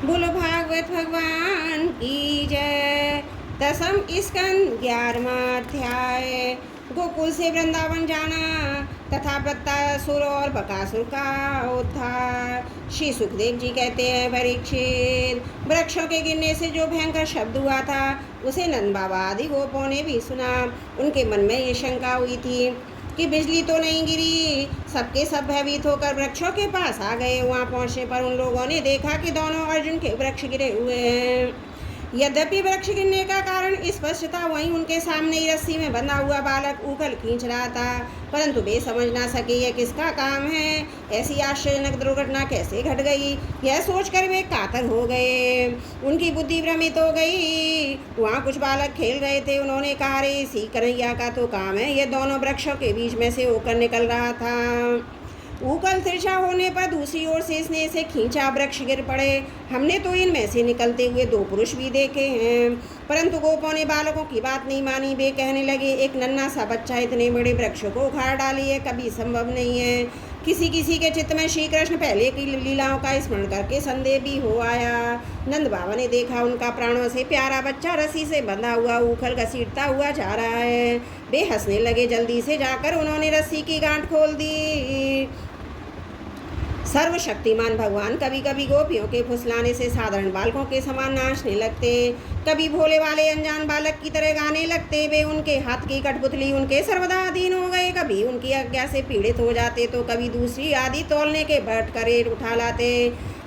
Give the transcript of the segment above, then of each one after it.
बोलो भागवत भगवान की जय। दसम स्कंद 11वां अध्याय। गोकुल से वृंदावन जाना तथा वृत्तासुर और बकासुर का उद्धार। श्री सुखदेव जी कहते हैं, परीक्षित, वृक्षों के गिरने से जो भयंकर शब्द हुआ था उसे नंद बाबा आदि गोपों ने भी सुना। उनके मन में ये शंका हुई थी कि बिजली तो नहीं गिरी। सबके सब भयभीत होकर वृक्षों के पास आ गए। वहां पहुंचने पर उन लोगों ने देखा कि दोनों अर्जुन के वृक्ष गिरे हुए हैं। यद्यपि वृक्ष गिरने का कारण स्पष्ट था, वहीं उनके सामने ही रस्सी में बंधा हुआ बालक उखल खींच रहा था, परंतु वे समझ ना सके यह किसका काम है। ऐसी आश्चर्यजनक दुर्घटना कैसे घट गई, यह सोचकर वे कातर हो गए। उनकी बुद्धि भ्रमित हो गई। वहाँ कुछ बालक खेल रहे थे। उन्होंने कहा, रे इसी कन्हैया का तो काम है। यह दोनों वृक्षों के बीच में से होकर निकल रहा था। ऊकल तिरछा होने पर दूसरी ओर से इसने इसे खींचा, वृक्ष गिर पड़े। हमने तो इनमें से निकलते हुए 2 पुरुष भी देखे हैं। परंतु गोपों ने बालकों की बात नहीं मानी। वे कहने लगे, एक नन्हा सा बच्चा इतने बड़े वृक्ष को उखाड़ डाली है, कभी संभव नहीं है। किसी किसी के चित्त में श्री कृष्ण पहले की लीलाओं का स्मरण करके संदेह भी हो आया। नंद बाबा ने देखा उनका प्राणों से प्यारा बच्चा रस्सी से बंधा हुआ उखल घसीटता हुआ जा रहा है। वे हंसने लगे। जल्दी से जाकर उन्होंने रस्सी की गांठ खोल दी। सर्वशक्तिमान भगवान कभी कभी गोपियों के फुसलाने से साधारण बालकों के समान नाचने लगते, कभी भोले वाले अनजान बालक की तरह गाने लगते। वे उनके हाथ की कठपुतली उनके सर्वदा अधीन हो गए। कभी उनकी आज्ञा से पीड़ित हो जाते तो कभी दूसरी आदि तोलने के भट्ट करे उठा लाते,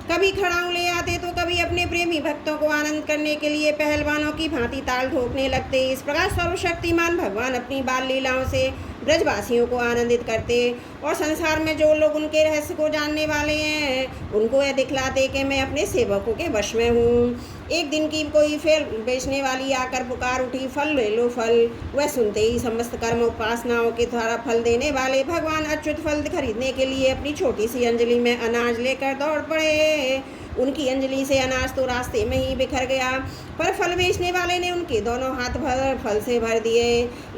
कभी खड़ाऊ ले आते तो कभी अपने प्रेमी भक्तों को आनंद करने के लिए पहलवानों की भांति ताल ठोकने लगते। इस प्रकार सर्वशक्तिमान भगवान अपनी बाल लीलाओं से ब्रजवासियों को आनंदित करते और संसार में जो लोग उनके रहस्य को जानने वाले हैं उनको यह दिखलाते कि मैं अपने सेवकों के वश में हूँ। एक दिन की कोई फल बेचने वाली आकर पुकार उठी, फल ले लो फल। वह सुनते ही समस्त कर्म उपासनाओं के द्वारा फल देने वाले भगवान अच्युत फल खरीदने के लिए अपनी छोटी सी अंजलि में अनाज लेकर दौड़ पड़े। उनकी अंजलि से अनाज तो रास्ते में ही बिखर गया, पर फल बेचने वाले ने उनके दोनों हाथ भर फल से भर दिए।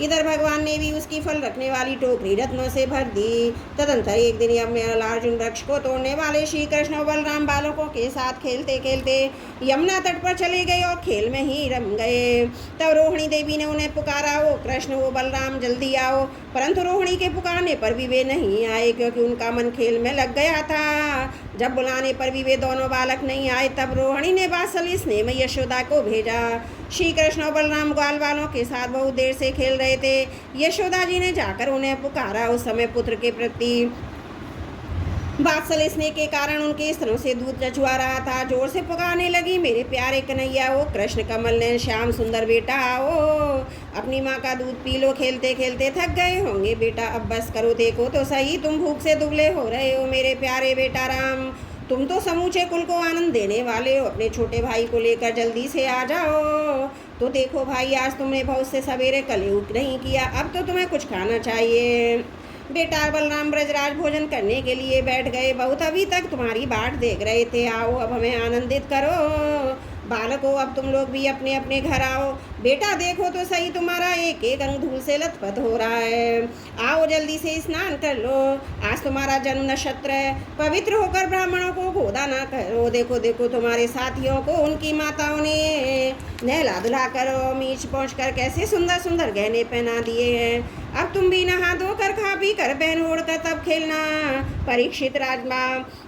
इधर भगवान ने भी उसकी फल रखने वाली टोकरी रत्नों से भर दी। तदंतर एक दिन अर्जुन वृक्ष को तोड़ने वाले श्री कृष्ण और बलराम बालकों के साथ खेलते खेलते यमुना तट पर चले गए और खेल में ही रम गए। तब रोहिणी देवी ने उन्हें पुकारा, ओ कृष्ण ओ बलराम जल्दी आओ। परंतु रोहिणी के पुकारने पर भी वे नहीं आए, क्योंकि उनका मन खेल में लग गया था। जब बुलाने पर भी वे दोनों बालक नहीं आए, तब रोहिणी ने वात्सल्य स्नेह में यशोदा को भेजा। श्री कृष्ण और बलराम ग्वाल वालों के साथ बहुत देर से खेल रहे थे। यशोदा जी ने जाकर उन्हें पुकारा। उस समय पुत्र के प्रति वात्सल्य स्नेह के कारण उनके स्तनों से दूध चचुआ रहा था। जोर से पुकारने लगी, मेरे प्यारे कन्हैया ओ कृष्ण कमल ने श्याम सुंदर बेटा आओ, अपनी माँ का दूध पी लो। खेलते खेलते थक गए होंगे बेटा, अब बस करो। देखो तो सही, तुम भूख से दुबले हो रहे हो। मेरे प्यारे बेटा राम, तुम तो समूचे कुल को आनंद देने वाले हो। अपने छोटे भाई को लेकर जल्दी से आ जाओ। तो देखो भाई, आज तुमने बहुत से सवेरे कलयुग नहीं किया, अब तो तुम्हें कुछ खाना चाहिए। बेटा बलराम ब्रजराज भोजन करने के लिए बैठ गए। बहुत अभी तक तुम्हारी बाट देख रहे थे। आओ अब हमें आनंदित करो। बालको, अब तुम लोग भी अपने अपने घर आओ। बेटा देखो तो सही, तुम्हारा एक एक अंग धूल से लथपथ हो रहा है। आओ जल्दी से स्नान कर लो, आज तुम्हारा जन्म नक्षत्र है। पवित्र होकर ब्राह्मणों को गोदा ना करो। देखो देखो तुम्हारे साथियों को उनकी माताओं ने नहला धुला कर मीच पहुँच कर कैसे सुंदर सुंदर गहने पहना दिए हैं। अब तुम भी नहा धोकर खा पी कर पहन ओढ़ कर तब खेलना। परीक्षित राजमा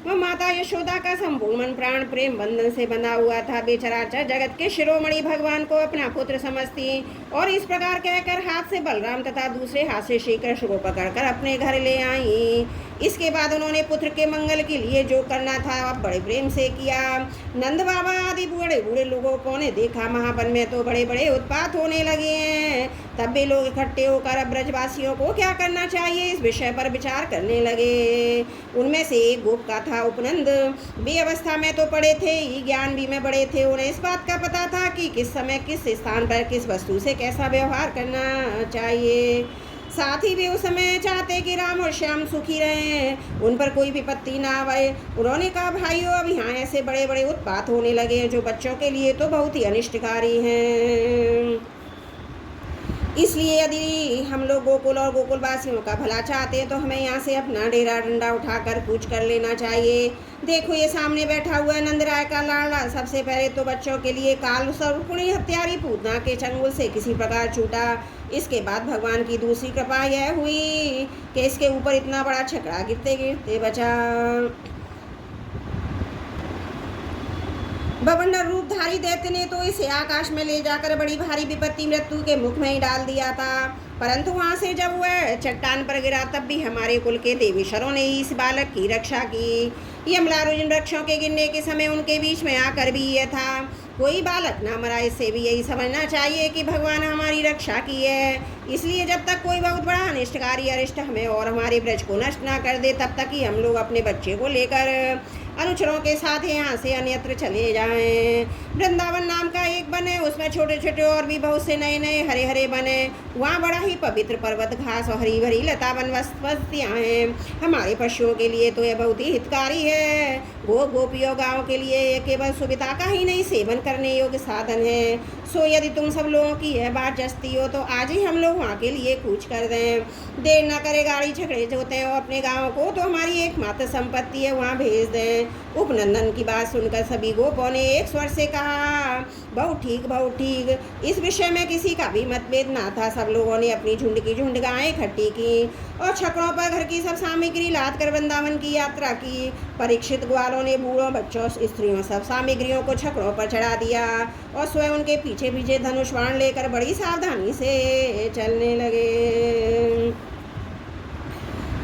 वह माता यशोदा का संपूर्ण मन प्राण प्रेम बंधन से बंधा हुआ था। बेचराचर जगत के शिरोमणि भगवान को अपना पुत्र समझती और इस प्रकार कहकर हाथ से बलराम तथा दूसरे हाथ से श्री कृष्ण को पकड़कर अपने घर ले आई। इसके बाद उन्होंने पुत्र के मंगल के लिए जो करना था अब बड़े प्रेम से किया। नंद बाबा आदि बूढ़े बूढ़े लोगों को ने देखा, महावन में तो बड़े बड़े उत्पात होने लगे हैं। तब वे लोग इकट्ठे होकर अब ब्रजवासियों को क्या करना चाहिए इस विषय पर विचार करने लगे। उनमें से एक गोप का था उपनंद। वे अवस्था में तो पड़े थे ही, ज्ञान भी में बड़े थे। उन्हें इस बात का पता था कि किस समय किस स्थान पर किस वस्तु से कैसा व्यवहार करना चाहिए। साथ ही वे उस समय चाहते कि राम और श्याम सुखी रहें, उन पर कोई विपत्ति ना आए। उन्होंने कहा, भाइयों अब यहाँ ऐसे बड़े बड़े उत्पात होने लगे हैं जो बच्चों के लिए तो बहुत ही अनिष्टकारी हैं। इसलिए यदि हम लोग गोकुल और गोकुलवासियों का भला चाहते हैं तो हमें यहाँ से अपना डेरा डंडा उठाकर कूच कर लेना चाहिए। देखो ये सामने बैठा हुआ है नंदराय का लाडला। सबसे पहले तो बच्चों के लिए काल सर्वपुणी हत्यारी पूतना के चंगुल से किसी प्रकार छूटा। इसके बाद भगवान की दूसरी कृपा यह हुई कि इसके ऊपर इतना बड़ा छकड़ा गिरते गिरते बचा। बवंडर रूपधारी दैत्य ने तो इसे आकाश में ले जाकर बड़ी भारी विपत्ति मृत्यु के मुख में ही डाल दिया था। परंतु वहां से जब वह चट्टान पर गिरा तब भी हमारे कुल के देवेश्वरों ने इस बालक की रक्षा की। यमलारुजन वृक्षों के गिरने के समय उनके बीच में आकर भी यह था, कोई बालक ना मरा। इससे भी यही समझना चाहिए कि भगवान हमारी रक्षा की है। इसलिए जब तक कोई बहुत बड़ा अनिष्टकारी अरिष्ट हमें और हमारे ब्रज को नष्ट ना कर दे तब तक ही हम लोग अपने बच्चे को लेकर अनुचरों के साथ यहाँ से अन्यत्र चले जाएं। वृंदावन नाम का एक वन है, उसमें छोटे छोटे और भी बहुत से नए नए हरे हरे वन है। वहाँ बड़ा ही पवित्र पर्वत घास और हरी भरी लता वन बस्तियाँ हैं। हमारे पशुओं के लिए तो यह बहुत ही हितकारी है। गोपियों गाँव के लिए यह केवल सुविधा का ही नहीं सेवन करने योग्य साधन है। सो यदि तुम सब लोगों की यह बात जचती हो तो आज ही हम लोग वहाँ के लिए कूच कर दें। देर ना करे, गाड़ी छकड़े जो होते हैं और अपने गाँव को तो हमारी एकमात्र संपत्ति है वहाँ भेज दें। उपनंदन की बात सुनकर सभी गोपों ने एक स्वर से कहा, बहुत ठीक बहुत ठीक। इस विषय में किसी का भी मतभेद ना था। सब लोगों ने अपनी झुंड की झुंड गायें इकट्ठी की और छकड़ों पर घर की सब सामग्री लाद कर वृंदावन की यात्रा की। परीक्षित ग्वालों ने बूढ़ों बच्चों स्त्रियों सब सामग्रियों को छकड़ों पर चढ़ा दिया और स्वयं उनके पीछे पीछे धनुष बाण लेकर बड़ी सावधानी से चलने लगे।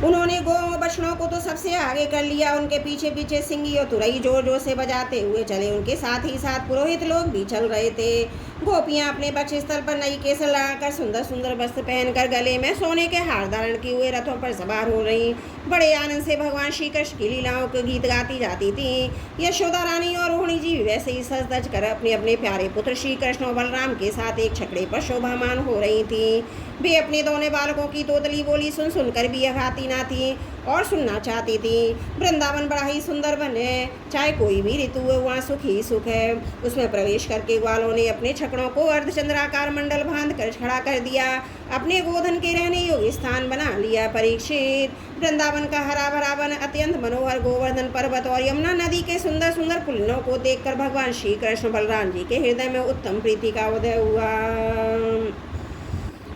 उन्होंने गौ बछड़ों को तो सबसे आगे कर लिया। उनके पीछे पीछे सिंगी और तुरई जोर जोर से बजाते हुए चले। उनके साथ ही साथ पुरोहित लोग भी चल रहे थे। गोपियां अपने वक्षस्थल पर नई केसर लगाकर सुंदर सुंदर वस्त्र पहनकर गले में सोने के हार धारण किए हुए रथों पर सवार हो रही। बड़े आनंद से भगवान श्री कृष्ण की लीलाओं के गीत गाती जाती थी। यशोदा रानी और रोहिणी जी भी वैसे ही सज धज कर अपने अपने प्यारे पुत्र श्री कृष्ण और बलराम के साथ एक छकड़े पर शोभामान हो रही थी। वे अपने दोनों बालकों की तोतली बोली सुन सुनकर भी अघाती ना थी और सुनना चाहती थी। वृंदावन बड़ा ही सुंदर वन है, चाहे कोई भी ऋतु है वहाँ सुख ही सुख है। उसमें प्रवेश करके ग्वालों ने अपने छकड़ों को अर्धचंद्राकार मंडल बांध कर खड़ा कर दिया। अपने गोधन के रहने योग्य स्थान बना लिया। परीक्षित, वृंदावन का हरा भरा वन, अत्यंत मनोहर गोवर्धन पर्वत और यमुना नदी के सुंदर सुंदर पुलिनों को देखकर भगवान श्री कृष्ण बलराम जी के हृदय में उत्तम प्रीति का उदय हुआ।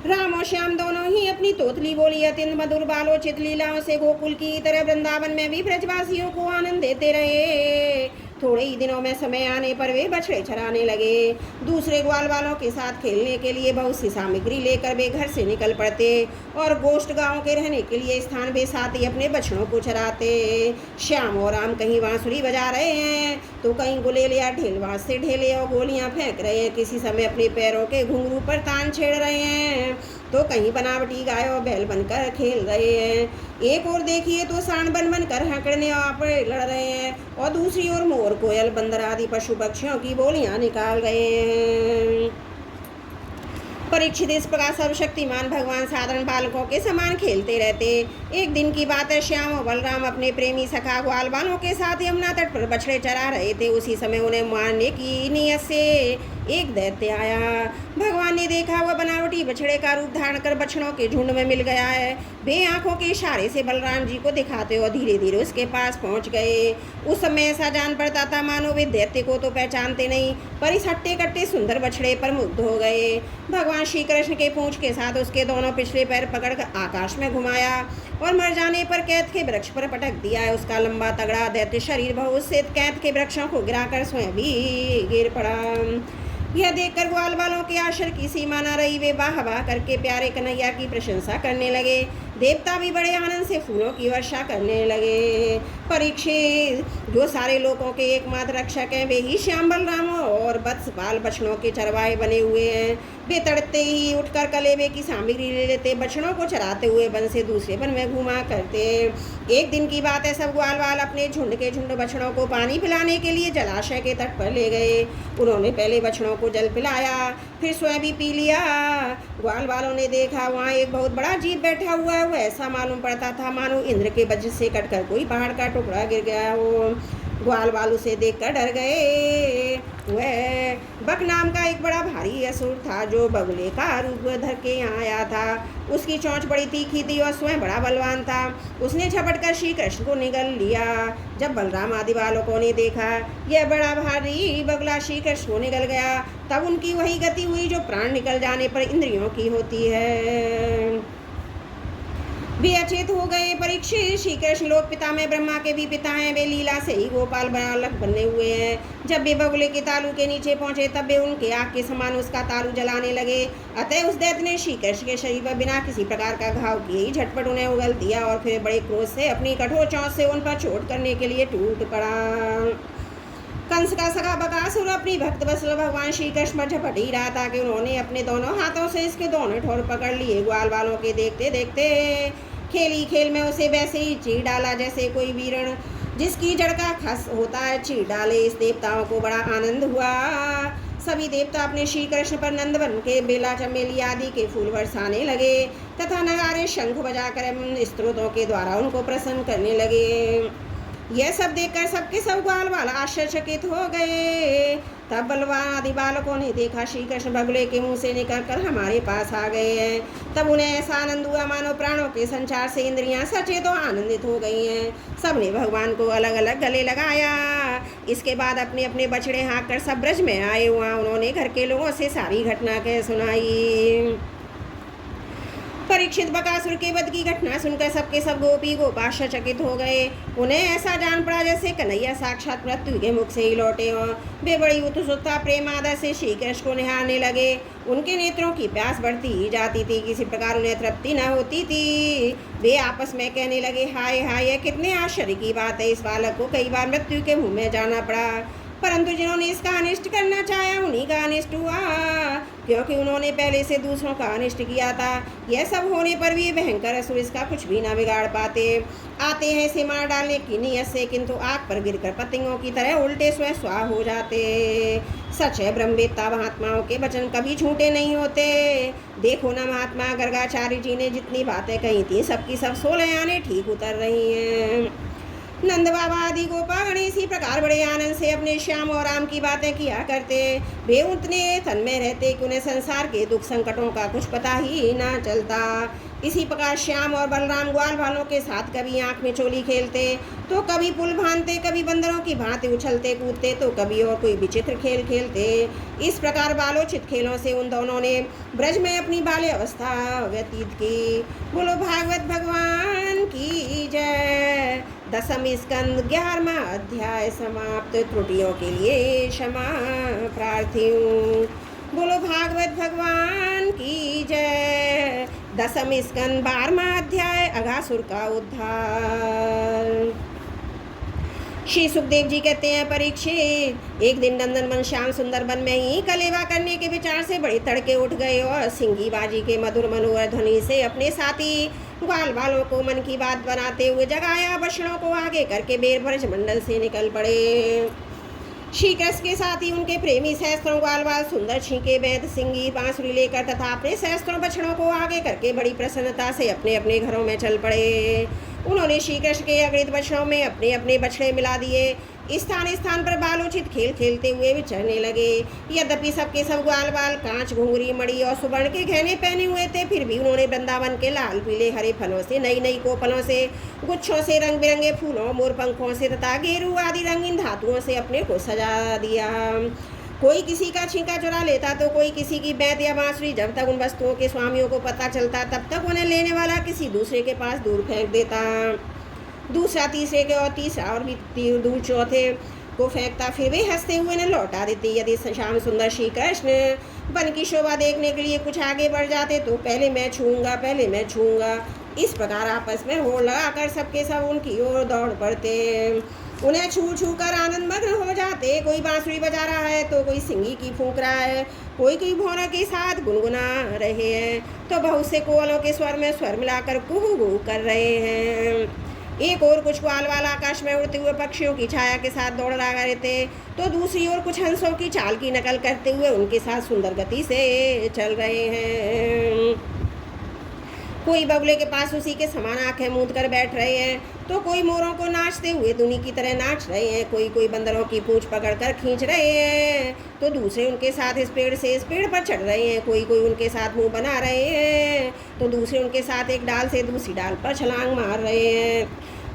राम और श्याम दोनों ही अपनी तोतली बोली अत्यंत मधुर बालोचित लीलाओं से गोकुल की तरह वृंदावन में भी ब्रजवासियों को आनंद देते रहे। थोड़े ही दिनों में समय आने पर वे बछड़े चराने लगे। दूसरे ग्वाल वालों के साथ खेलने के लिए बहुत सी सामग्री लेकर वे घर से निकल पड़ते और गोष्ठ गांव के रहने के लिए स्थान वे साथ ही अपने बछड़ों को चराते। श्याम और राम कहीं बांसुरी बजा रहे हैं तो कहीं गुलेल या ढेलवास से ढेले और गोलियां फेंक रहे हैं। किसी समय अपने पैरों के घुंघरू पर तान छेड़ रहे हैं तो कहीं बनावटी गाय और बैल बनकर खेल रहे हैं। एक ओर देखिए तो सांड बन बनकर हकड़ने पर लड़ रहे हैं और दूसरी ओर मोर, कोयल, बंदर आदि पशु पक्षियों की बोलियां निकाल रहे हैं। परीक्षित, इस प्रकार सर्वशक्तिमान भगवान साधारण बालकों के समान खेलते रहते। एक दिन की बात है, श्याम और बलराम अपने प्रेमी सखा ग्वाल बालों के साथ यमुना तट पर बछड़े चरा रहे थे। उसी समय उन्हें मारने की नियत से एक दैत्य आया। भगवान ने देखा वह बनावटी बछड़े का रूप धारण कर बछड़ों के झुंड में मिल गया है। वे आंखों के इशारे से बलराम जी को दिखाते और धीरे धीरे उसके पास पहुंच गए। उस समय ऐसा जान पड़ता था मानो वे दैत्य को तो पहचानते नहीं, पर इस हट्टे कट्टे सुंदर बछड़े पर मुग्ध हो गए। भगवान श्री कृष्ण के पूंछ के साथ उसके दोनों पिछले पैर पकड़कर आकाश में घुमाया और मर जाने पर कैथ के वृक्ष पर पटक दिया है। उसका लंबा तगड़ा दैत्य शरीर बहुत से कैथ के वृक्षों को गिराकर स्वयं भी गिर पड़ा। यह देखकर ग्वाल वालों के आश्चर्य की सीमा न रही। वे वाह वाह करके प्यारे कन्हैया की प्रशंसा करने लगे। देवता भी बड़े आनंद से फूलों की वर्षा करने लगे। परीक्षित, जो सारे लोगों के एकमात्र रक्षक हैं, वे ही श्याम बलराम और वत्स बाल बछड़ों के चरवाहे बने हुए हैं। वे तड़ते ही उठकर कलेवे की सामग्री ले लेते, बछड़ों को चराते हुए वन से दूसरे वन में घुमा करते। एक दिन की बात है, सब ग्वाल वाल अपने झुंड के झुंड बछड़ों को पानी पिलाने के लिए जलाशय के तट पर ले गए। उन्होंने पहले बछड़ों को जल पिलाया, फिर स्वयं भी पी लिया। ग्वाल वालों ने देखा वहाँ एक बहुत बड़ा जीव बैठा हुआ है। वो ऐसा मालूम पड़ता था मानो इंद्र के वज्र से कटकर कोई पहाड़ का टुकड़ा गिर गया हो। ग्वाल बाल उसे देखकर डर गए। वह बक नाम का एक बड़ा भारी असुर था जो बगुले का रूप धर के यहाँ आया था। उसकी चोंच बड़ी तीखी थी और स्वयं बड़ा बलवान था। उसने झपट कर श्री कृष्ण को निगल लिया। जब बलराम आदि बालकों ने देखा यह बड़ा भारी बगुला श्री कृष्ण को निगल गया, तब उनकी वही गति हुई जो प्राण निकल जाने पर इंद्रियों की होती है। वे अचेत हो गए। परीक्षित, श्री कृष्ण लोक पिता में ब्रह्मा के भी पिता हैं। वे लीला से ही गोपाल बालक बने हुए हैं। जब वे बगुले के तालू के नीचे पहुंचे तब वे उनके आग के समान उसका तालू जलाने लगे। अतः उस दैत्य ने श्री कृष्ण के शरीर पर बिना किसी प्रकार का घाव किए ही झटपट उन्हें उगल दिया और फिर बड़े क्रोध से अपनी कठोर चोंच से उन पर चोट करने के लिए टूट पड़ा। कंस का सगा बकासुर अपनी भक्त वत्सल भगवान श्री कृष्ण पर झपट ही रहा था कि उन्होंने अपने दोनों हाथों से इसके दोनों ठोर पकड़ लिए। ग्वाल वालों के देखते देखते खेली खेल में उसे वैसे ही चीर डाला जैसे कोई वीरण जिसकी जड़ का खस होता है चीर डाले। इस देवताओं को बड़ा आनंद हुआ। सभी देवता अपने श्री कृष्ण पर नंदवन के बेला चमेली आदि के फूल बरसाने लगे तथा नगारे शंख बजाकर स्त्रोतों के द्वारा उनको प्रसन्न करने लगे। यह सब देखकर सबके सब ग्वाल वाला आश्चर्यचकित हो गए। तब बलवान आदि बालकों ने देखा श्री कृष्ण बगुले के मुंह से निकलकर हमारे पास आ गए हैं। तब उन्हें ऐसा आनंद हुआ मानो प्राणों के संचार से इंद्रियां सचेत और आनंदित हो गई हैं। सबने भगवान को अलग अलग गले लगाया। इसके बाद अपने अपने बछड़े हाँक कर सब ब्रज में आए। हुआ उन्होंने घर के लोगों से सारी घटना कह सुनाई। परीक्षित, बकासुर के वध की घटना सुनकर सबके सब गोपी गोपाश्चर्यचकित हो गए। उन्हें ऐसा जान पड़ा जैसे कन्हैया साक्षात मृत्यु के मुख से ही लौटे हों। वे बड़ी उत्सुकता प्रेम आदर से श्री कृष्ण को निहारने लगे। उनके नेत्रों की प्यास बढ़ती ही जाती थी, किसी प्रकार उन्हें तृप्ति न होती थी। वे आपस में कहने लगे, हाय हाय, यह कितने आश्चर्य की बात है। इस बालक को कई बार मृत्यु के मुँह में जाना पड़ा, परंतु जिन्होंने इसका अनिष्ट करना चाहा उन्हीं का अनिष्ट हुआ, क्योंकि उन्होंने पहले से दूसरों का अनिष्ट किया था। यह सब होने पर भी भयंकर असुर इसका कुछ भी ना बिगाड़ पाते। आते हैं इसे मार डालने की नीयत से, किंतु आग पर गिरकर पतंगों की तरह उल्टे स्वयं स्वाह हो जाते। सच है, ब्रह्मवेत्ता महात्माओं के वचन कभी झूठे नहीं होते। देखो ना, महात्मा गर्गाचार्य जी ने जितनी बातें कही थी सबकी सब 16 आने ठीक उतर रही हैं। नंद बाबा आदि गोपागण इसी प्रकार बड़े आनंद से अपने श्याम और राम की बातें किया करते। वे उतने तन्मय रहते कि उन्हें संसार के दुख संकटों का कुछ पता ही ना चलता। इसी प्रकार श्याम और बलराम ग्वाल वालों के साथ कभी आँख में चोली खेलते, तो कभी पुल भानते, कभी बंदरों की भांति उछलते कूदते, तो कभी और कोई विचित्र खेल खेलते। इस प्रकार बालोचित खेलों से उन दोनों ने ब्रज में अपनी बाल्य अवस्था व्यतीत की। बोलो भागवत भगवान की जय। दसम स्कंद 11वां अध्याय समाप्त। त्रुटियों के लिए क्षमा प्रार्थी हूँ। बोलो भागवत भगवान की जय। दसम स्कंद 12वां अध्याय अघासुर का उद्धार। श्री सुखदेव जी कहते हैं, परीक्षित, एक दिन नंदनवन श्याम सुंदर वन में ही कलेवा करने के विचार से बड़े तड़के उठ गए और सिंगी बाजी के मधुर मनोहर ध्वनि से अपने साथी ग्वाल वालों को मन की बात बनाते हुए जगाया। बछड़ों को आगे करके बेर ब्रज मंडल से निकल पड़े। श्री कृष्ण के साथ ही उनके प्रेमी सहस्त्रों ग्वाल वाल सुंदर छींके वैद सिंगी बांसुरी लेकर तथा अपने सहस्त्रों बछड़ों को आगे करके बड़ी प्रसन्नता से अपने अपने घरों में चल पड़े। उन्होंने श्री कृष्ण के अगणित बछड़ों में अपने अपने बछड़े मिला दिए। स्थान स्थान पर बालोचित खेल खेलते हुए विचरने लगे। यद्यपि सबके सब ग्वाल बाल कांच, घुंघरी, मणि और सुवर्ण के गहने पहने हुए थे, फिर भी उन्होंने वृंदावन के लाल पीले हरे फलों से, नई नई कोपलों से, गुच्छों से, रंग बिरंगे फूलों, मोर पंखों से तथा गेरू आदि रंगीन धातुओं से अपने को सजा दिया। कोई किसी का छींका चुरा लेता तो कोई किसी की बैत या बांसुरी। जब तक उन वस्तुओं के स्वामियों को पता चलता तब तक उन्हें लेने वाला किसी दूसरे के पास दूर फेंक देता। दूसरा तीसरे के और तीसरा और भी दूर चौथे को फेंकता। फिर वे हंसते हुए न लौटा देते। यदि श्याम सुंदर श्री कृष्ण वन की शोभा देखने के लिए कुछ आगे बढ़ जाते तो पहले मैं छूँगा, पहले मैं छूँगा। इस प्रकार आपस में होड़ लगाकर सबके सब उनकी ओर दौड़ पड़ते। उन्हें छू छू कर आनंद मग्न हो जाते। कोई बांसुरी बजा रहा है तो कोई सिंगी की फूंक रहा है, कोई कोई भौरा के साथ गुनगुना रहे हैं, तो बहुत से कोयलों के स्वर में स्वर मिलाकर कुहू कुहू कर रहे हैं। एक और कुछ ग्वाल वाला आकाश में उड़ते हुए पक्षियों की छाया के साथ दौड़ रहे थे, तो दूसरी ओर कुछ हंसों की चाल की नकल करते हुए उनके साथ सुंदर गति से चल रहे हैं। कोई बगुले के पास उसी के समान आंखें मूंद कर बैठ रहे हैं, तो कोई मोरों को नाचते हुए दुनी की तरह नाच रहे हैं, कोई कोई बंदरों की पूंछ पकड़कर खींच रहे हैं, तो दूसरे उनके साथ इस पेड़ से इस पेड़ पर चढ़ रहे हैं, कोई कोई उनके साथ मुंह बना रहे हैं, तो दूसरे उनके साथ एक डाल से दूसरी डाल पर छलांग मार रहे हैं।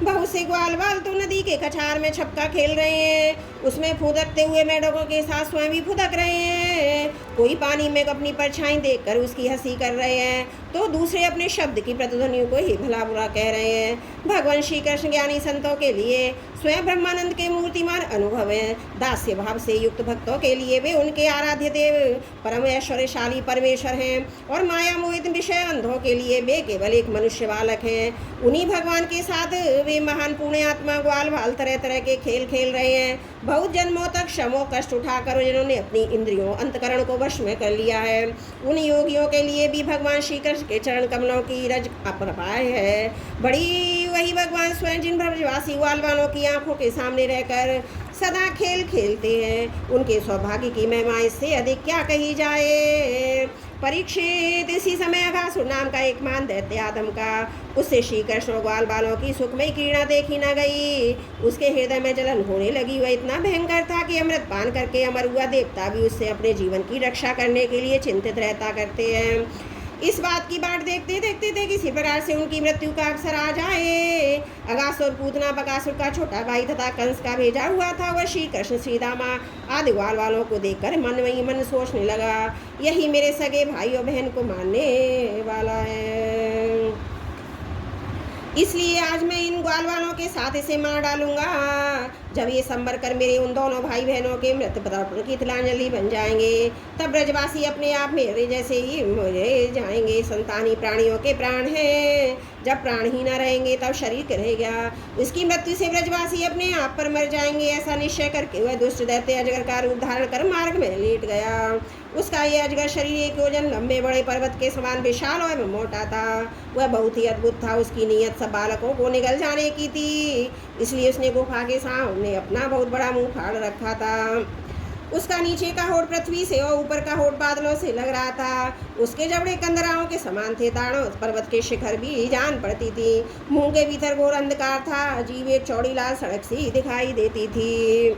बहुत से ग्वाल बाल तो नदी के कछार में छपका खेल रहे हैं, उसमें फुदकते हुए मेढकों के साथ स्वयं भी फुदक रहे हैं। कोई पानी में अपनी परछाई देखकर उसकी हंसी कर रहे हैं, तो दूसरे अपने शब्द की प्रतिध्वनियों को ही भला बुरा कह रहे हैं। भगवान श्री कृष्ण ज्ञानी संतों के लिए स्वयं ब्रह्मानंद के मूर्तिमान अनुभव हैं। दास्य भाव से युक्त भक्तों के लिए वे उनके आराध्य देव परम ऐश्वर्यशाली परमेश्वर हैं, और माया मोहित विषय अंधों के लिए वे केवल एक मनुष्य बालक हैं। उन्हीं भगवान के साथ वे महान पुण्यात्मा ग्वाल बाल तरह तरह के खेल खेल रहे हैं। बहुत जन्मों तक श्रमों कष्ट उठाकर जिन्होंने अपनी इंद्रियों अंतकरण को वश में कर लिया है, उन योगियों के लिए भी भगवान श्री कृष्ण के चरण कमलों की रज अपरपाय है। बड़ी वही भगवान स्वयं जिन ब्रजवासी ग्वाल बालों की आंखों के सामने रहकर सदा खेल खेलते हैं, उनके सौभाग्य की महिमा इससे अधिक क्या कही जाए। परीक्षित, इसी समय अघासुर नाम का एक मान दैत्य आदम का उससे श्री कृष्ण ग्वाल बालों की सुखमयी क्रीड़ा देखी न गई। उसके हृदय में जलन होने लगी। वह इतना भयंकर था कि अमृत पान करके अमर हुआ देवता भी उससे अपने जीवन की रक्षा करने के लिए चिंतित रहता करते हैं। इस बात की बाट देखते देखते थे किसी प्रकार से उनकी मृत्यु का अवसर आ जाए। अगासुर पूतना बकासुर का छोटा भाई तथा कंस का भेजा हुआ था, वह श्री कृष्ण श्रीदामा आदि ग्वाल वालों को देखकर मन में ही मन सोचने लगा, यही मेरे सगे भाई और बहन को मारने वाला है, इसलिए आज मैं इन ग्वाल वालों के साथ इसे मार डालूंगा। जब ये संबर कर मेरे उन दोनों भाई बहनों के मृत पदार्थों की तिलांजलि बन जाएंगे, तब ब्रजवासी अपने आप मेरे जैसे ही मरे जाएंगे। संतानी प्राणियों के प्राण हैं, जब प्राण ही न रहेंगे तब शरीर रहेगा। उसकी मृत्यु से ब्रजवासी अपने आप पर मर जाएंगे। ऐसा निश्चय करके वह दुष्ट दैत्य अजगर का रूप धारण कर मार्ग में लेट गया। उसका यह अजगर शरीर एक योजन लंबे बड़े पर्वत के समान विशाल और मोटा था। वह बहुत ही अद्भुत था। उसकी नीयत सब बालकों को निगल जाने की थी, इसलिए उसने गुफा के सामने अपना बहुत बड़ा मुंह फाड़ रखा था। उसका नीचे का होठ पृथ्वी से और ऊपर का होठ बादलों से लग रहा था। उसके जबड़े कंदराओं के समान थे। दाढ़ों पर्वत के शिखर भी जान पड़ती थी। मुंह के भीतर घोर अंधकार था। अजीब एक चौड़ी लाल सड़क सी दिखाई देती थी।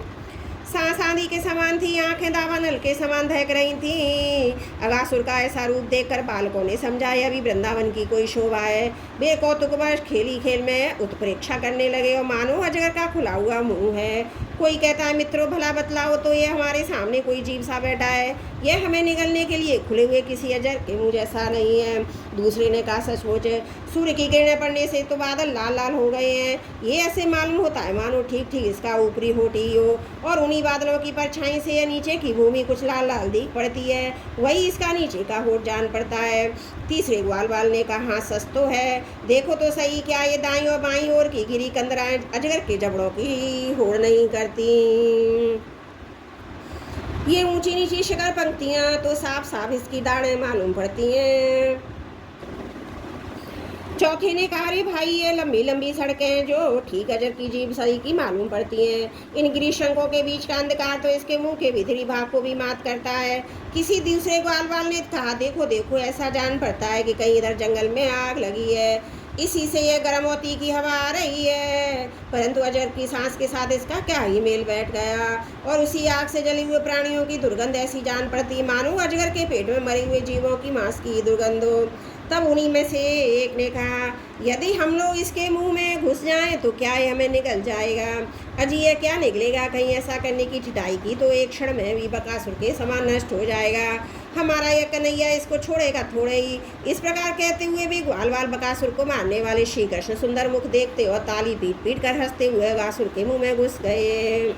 सांस आंधी के समान थी। आंखें दावानल के समान दहक रही थी। अगासुर का ऐसा रूप देखकर बालकों ने समझा यह भी वृंदावन की कोई शोभा है। वे कौतुकवश खेली खेल में उत्प्रेक्षा करने लगे और मानो अजगर का खुला हुआ मुंह है। कोई कहता है मित्रों भला बतलाओ तो ये हमारे सामने कोई जीव सा बैठा है, यह हमें निगलने के लिए खुले हुए किसी अजगर के मुंह जैसा नहीं है। दूसरे ने कहा सचमुच सूर्य की किरणें पड़ने से तो बादल लाल लाल हो गए हैं। ये ऐसे मालूम होता है मानो ठीक ठीक इसका ऊपरी होठ ही हो, और उन्हीं बादलों की परछाई से यह नीचे की भूमि कुछ लाल लाल दिख पड़ती है, वही इसका नीचे का होठ जान पड़ता है। तीसरे ग्वाल बाल ने कहा हाँ सच तो है, देखो तो सही क्या ये दाईं और बाईं ओर की गिरी कंदराएं अजगर के जबड़ों की होड़ नहीं करती। ये ऊंची नीची शिखर पंक्तियां तो साफ साफ इसकी दाढ़ें मालूम पड़ती हैं। चौथे ने कहा अरे भाई ये लंबी लंबी सड़कें जो ठीक अजगर की जीभ सही की मालूम पड़ती हैं। इन गिरीशंकों के बीच का अंधकार तो इसके मुंह के भीतरी भाग को भी मात करता है। किसी दूसरे ग्वाल बाल ने कहा देखो देखो ऐसा जान पड़ता है कि कहीं इधर जंगल में आग लगी है, इसी से यह गर्म और तीखी हवा आ रही है। परंतु अजगर की सांस के साथ इसका क्या ही मेल बैठ गया, और उसी आग से जले हुए प्राणियों की दुर्गंध ऐसी जान पड़ती मानो अजगर के पेट में मरे हुए जीवों की मांस की दुर्गंध हो। तब उन्हीं में से एक ने कहा यदि हम लोग इसके मुंह में घुस जाएं तो क्या ये हमें निकल जाएगा। अजी ये क्या निकलेगा, कहीं ऐसा करने की ठिठाई की तो एक क्षण में भी बकासुर के समान नष्ट हो जाएगा। हमारा यह कन्हैया इसको छोड़ेगा थोड़े ही। इस प्रकार कहते हुए भी ग्वाल बाल बकासुर को मारने वाले श्री कृष्ण सुंदर मुख देखते और ताली पीट पीट कर हंसते हुए अगासुर के मुंह में घुस गए।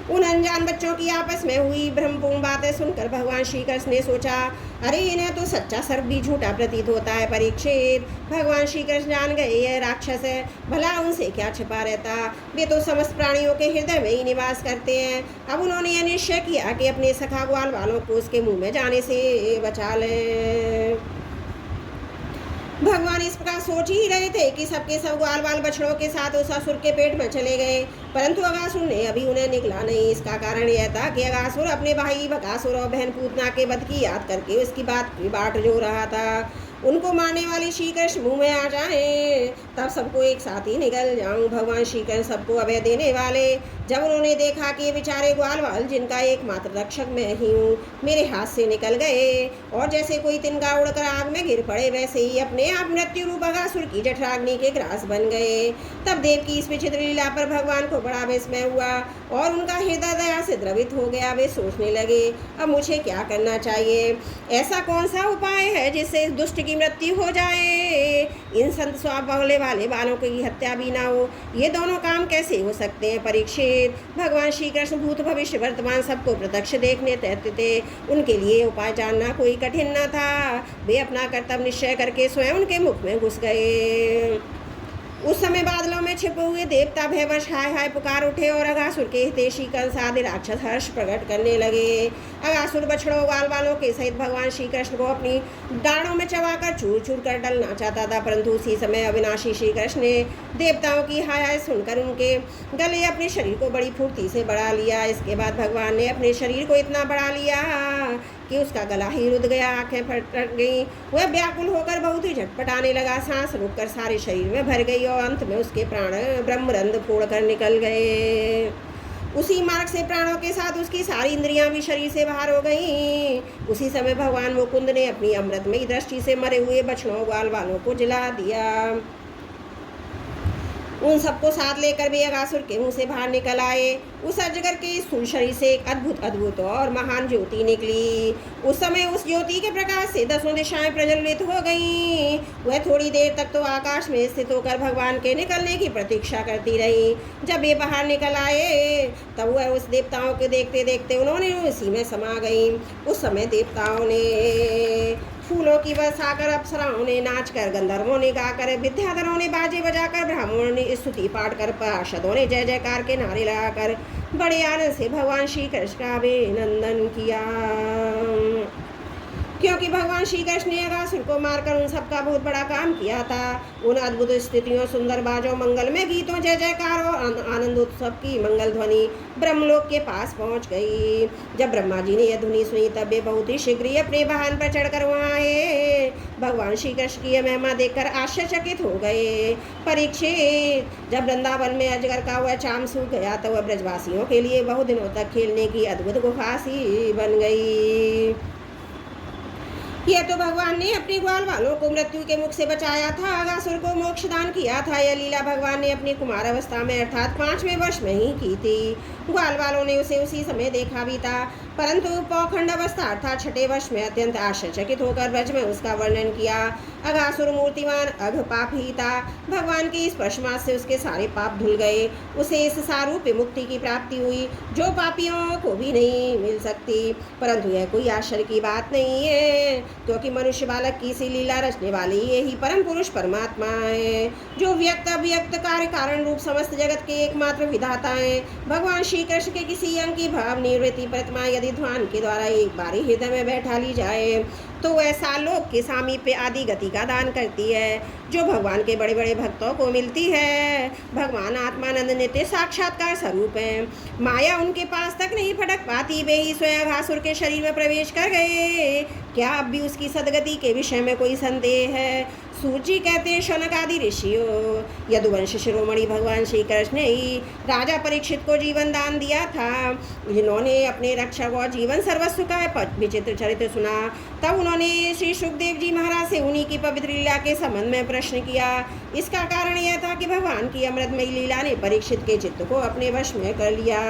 उन अनजान बच्चों की आपस में हुई भ्रमपूर्ण बातें सुनकर भगवान श्री कृष्ण ने सोचा अरे इन्हें तो सच्चा सर्प भी झूठा प्रतीत होता है। परीक्षित, भगवान श्री कृष्ण जान गए यह राक्षस है, भला उनसे क्या छिपा रहता, वे तो समस्त प्राणियों के हृदय में ही निवास करते हैं। अब उन्होंने यह निश्चय किया कि अपने सखा ग्वाल वालों को उसके मुंह में जाने से बचा लें। भगवान इस प्रकार सोच ही रहे थे कि सबके सब ग्वाल बाल बछड़ों के साथ उस असुर के पेट में चले गए, परंतु अगासुर ने अभी उन्हें निकला नहीं। इसका कारण यह था कि अगासुर अपने भाई बकासुर और बहन पूतना के वध की याद करके उसकी बात की बाट जो रहा था। उनको मारने वाले श्री कृष्ण मुँह में आ जाएं, तब सबको एक साथ ही निकल जाऊं। भगवान श्री कृष्ण सबको अभय देने वाले जब उन्होंने देखा कि ये बेचारे ग्वाल वाल जिनका एकमात्र रक्षक मैं ही हूँ मेरे हाथ से निकल गए और जैसे कोई तिनका उड़कर आग में गिर पड़े, वैसे ही अपने आप मृत्यु रूप अगासुर की जठराग्नि के ग्रास बन गए। तब देव की इस विचित्र लीला पर भगवान को बड़ा विस्मय हुआ और उनका हृदय दया से द्रवित हो गया। वे सोचने लगे, अब मुझे क्या करना चाहिए? ऐसा कौन सा उपाय है जिससे इस दुष्ट की मृत्यु हो जाए, इन संत स्वभाव वाले बालों की हत्या भी ना हो? ये दोनों काम कैसे हो सकते हैं? परीक्षित, भगवान श्री कृष्ण भूत भविष्य वर्तमान सबको प्रत्यक्ष देखने रहते थे। उनके लिए उपाय जानना कोई कठिन न था। वे अपना कर्तव्य निश्चय करके स्वयं उनके मुख में घुस गए। उस समय बादलों में छिपे हुए देवता भयवश हाय हाय पुकार उठे और अगासुर के हितैषी कंस आदि राक्षस हर्ष प्रकट करने लगे। अगासुर बछड़ों ग्वाल वालों के सहित भगवान श्री कृष्ण को अपनी डाढ़ों में चबाकर चूर चूर कर डलना चाहता था, परंतु उसी समय अविनाशी श्री कृष्ण ने देवताओं की हाय हाय सुनकर उनके गले अपने शरीर को बड़ी फुर्ती से बढ़ा लिया। इसके बाद भगवान ने अपने शरीर को इतना बढ़ा लिया कि उसका गला ही रुध गया, आंखें फट गईं। वह व्याकुल होकर बहुत ही झटपटाने लगा, सांस रुककर सारे शरीर में भर गई और अंत में उसके प्राण ब्रह्मरंध्र फोड़कर निकल गए। उसी मार्ग से प्राणों के साथ उसकी सारी इंद्रियां भी शरीर से बाहर हो गईं। उसी समय भगवान मुकुंद ने अपनी अमृतमयी दृष्टि से मरे हुए बछड़ों ग्वाल वालों को जला दिया। उन सबको साथ लेकर वे अगासुर के मुंह से बाहर निकल आए। उस अजगर के स्थूल शरीर से एक अद्भुत और महान ज्योति निकली। उस समय उस ज्योति के प्रकाश से 10 दिशाएं प्रज्वलित हो गईं। वह थोड़ी देर तक तो आकाश में स्थित होकर भगवान के निकलने की प्रतीक्षा करती रही। जब वे बाहर निकल आए तब वह उस देवताओं के देखते देखते उन्होंने उसी में समा गई। उस समय देवताओं ने फूलों की वर्षा कर, अप्सराओं ने नाच कर, गंधर्वों ने गाकर, विद्याधरों ने बाजे बजाकर, ब्राह्मणों ने स्तुति पाठ कर, पार्षदों ने जय जयकार के नारे लगाकर बड़े आनंद से भगवान श्री कृष्ण का अभिनंदन किया। क्योंकि भगवान श्री कृष्ण ने अगासुर को मारकर उन सबका बहुत बड़ा काम किया था। उन अद्भुत स्थितियों, सुंदर बाजों, मंगलमय गीतों, जय जयकार और आनंद उत्सव की मंगल ध्वनि ब्रह्मलोक के पास पहुंच गई। जब ब्रह्मा जी ने यह ध्वनि सुनी तब वे बहुत ही शीघ्र ही अपने वाहन पर चढ़कर वहाँ आए। भगवान श्री कृष्ण की यह महिमा देखकर आश्चर्यचकित हो गए। परीक्षित, जब वृंदावन में अजगर का वह चाम सूख गया तो वह ब्रजवासियों के लिए बहुत दिनों तक खेलने की अद्भुत गुफा सी बन गई। यह तो भगवान ने अपने ग्वाल वालों को मृत्यु के मुख से बचाया था, अगासुर को मोक्ष दान किया था। यह लीला भगवान ने अपनी कुमार अवस्था में अर्थात 5वें वर्ष में ही की थी। ग्वाल वालों ने उसे उसी समय देखा भी था, परंतु पौखंड अवस्था अर्थात 6ठे वर्ष में अत्यंत आश्चर्यचकित होकर ब्रज में उसका वर्णन किया। अगासुर मूर्तिमान अघ पापी था। भगवान के स्पर्श मात्र से उसके सारे पाप धुल गए। उसे इस सारूप्य मुक्ति की प्राप्ति हुई जो पापियों को भी नहीं मिल सकती। परंतु यह कोई आश्चर्य की बात नहीं है, क्योंकि मनुष्य बालक की सी लीला रचने वाली यही परम पुरुष परमात्मा है, जो व्यक्त अव्यक्त कार्य कारण रूप समस्त जगत के एकमात्र विधाता है। भगवान श्री कृष्ण के किसी अंग की भाव निवृत्ति प्रतिमा यदि ध्यान के द्वारा एक बारी हृदय में बैठा ली जाए तो वैसा लोक के सामीप्य आदि गति का दान करती है जो भगवान के बड़े बड़े भक्तों को मिलती है। भगवान आत्मानंद नित्य साक्षात्कार स्वरूप है। माया उनके पास तक नहीं फटक पाती। वे ही स्वयं अघासुर के शरीर में प्रवेश कर गए। क्या अब भी उसकी सदगति के विषय में कोई संदेह है? सूची कहते हैं शौनक आदि ऋषियों, यदुवंश शिरोमणि भगवान श्री कृष्ण ने ही राजा परीक्षित को जीवन दान दिया था। जिन्होंने अपने रक्षक और जीवन सर्वस्व का विचित्र चरित्र सुना तब उन्होंने श्री सुखदेव जी महाराज से उन्हीं की पवित्र लीला के संबंध में प्रश्न किया। इसका कारण यह था कि भगवान की अमृतमयी लीला ने परीक्षित के चित्त को अपने वश में कर लिया।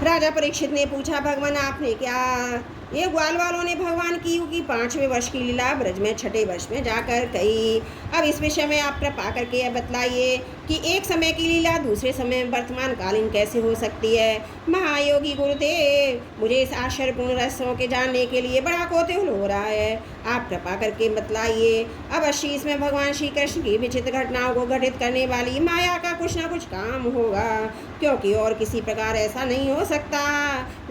राजा परीक्षित ने पूछा, भगवान आपने क्या? ये ग्वाल वालों ने भगवान की 5वें वर्ष की लीला ब्रज में 6ठे वर्ष में जाकर कही। अब इस विषय में आप कृपा करके यह बतलाइए कि एक समय की लीला दूसरे समय में वर्तमान कालीन कैसे हो सकती है। महायोगी गुरुदेव, मुझे इस आश्चर्यपूर्ण रहस्यों के जानने के लिए बड़ा कौतूहल हो रहा है। आप कृपा करके बतलाइए। अवश्य इसमें भगवान श्री कृष्ण की विचित्र घटनाओं को घटित करने वाली माया का कुछ न कुछ काम होगा, क्योंकि और किसी प्रकार ऐसा नहीं हो सकता।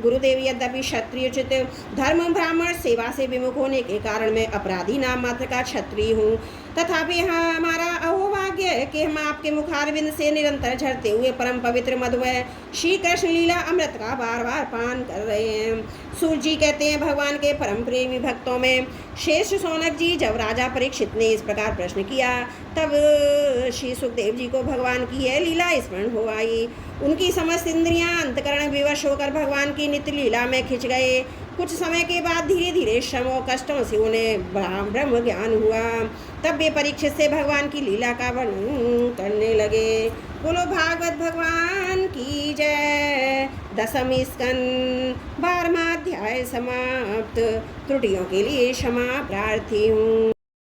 गुरुदेव, यद्यपि क्षत्रियोचित धर्म ब्राह्मण सेवा से विमुख होने के कारण मैं अपराधी नाम मात्र का क्षत्रिय हूँ, तथापि यहाँ हमारा अहोभाग्य भाग्य है कि हम आपके मुखारविंद से निरंतर झरते हुए परम पवित्र मधुमय श्री कृष्ण लीला अमृत का बार बार पान कर रहे हैं। सूर्य जी कहते हैं, भगवान के परम प्रेमी भक्तों में श्रेष्ठ शौनक जी, जब राजा परीक्षित ने इस प्रकार प्रश्न किया तब श्री सुखदेव जी को भगवान की यह लीला स्मरण हो आई। उनकी समस्त इंद्रियां अंतकरण विवश होकर भगवान की नित्य लीला में खिंच गए। कुछ समय के बाद धीरे धीरे श्रम और कष्टों से उन्हें ब्रह्म ज्ञान हुआ। तब वे परीक्षित से भगवान की लीला का वर्णन करने लगे। बोलो भागवत भगवान की जय। 10वां स्कंद 12वां अध्याय समाप्त। त्रुटियों के लिए क्षमा प्रार्थी हूँ।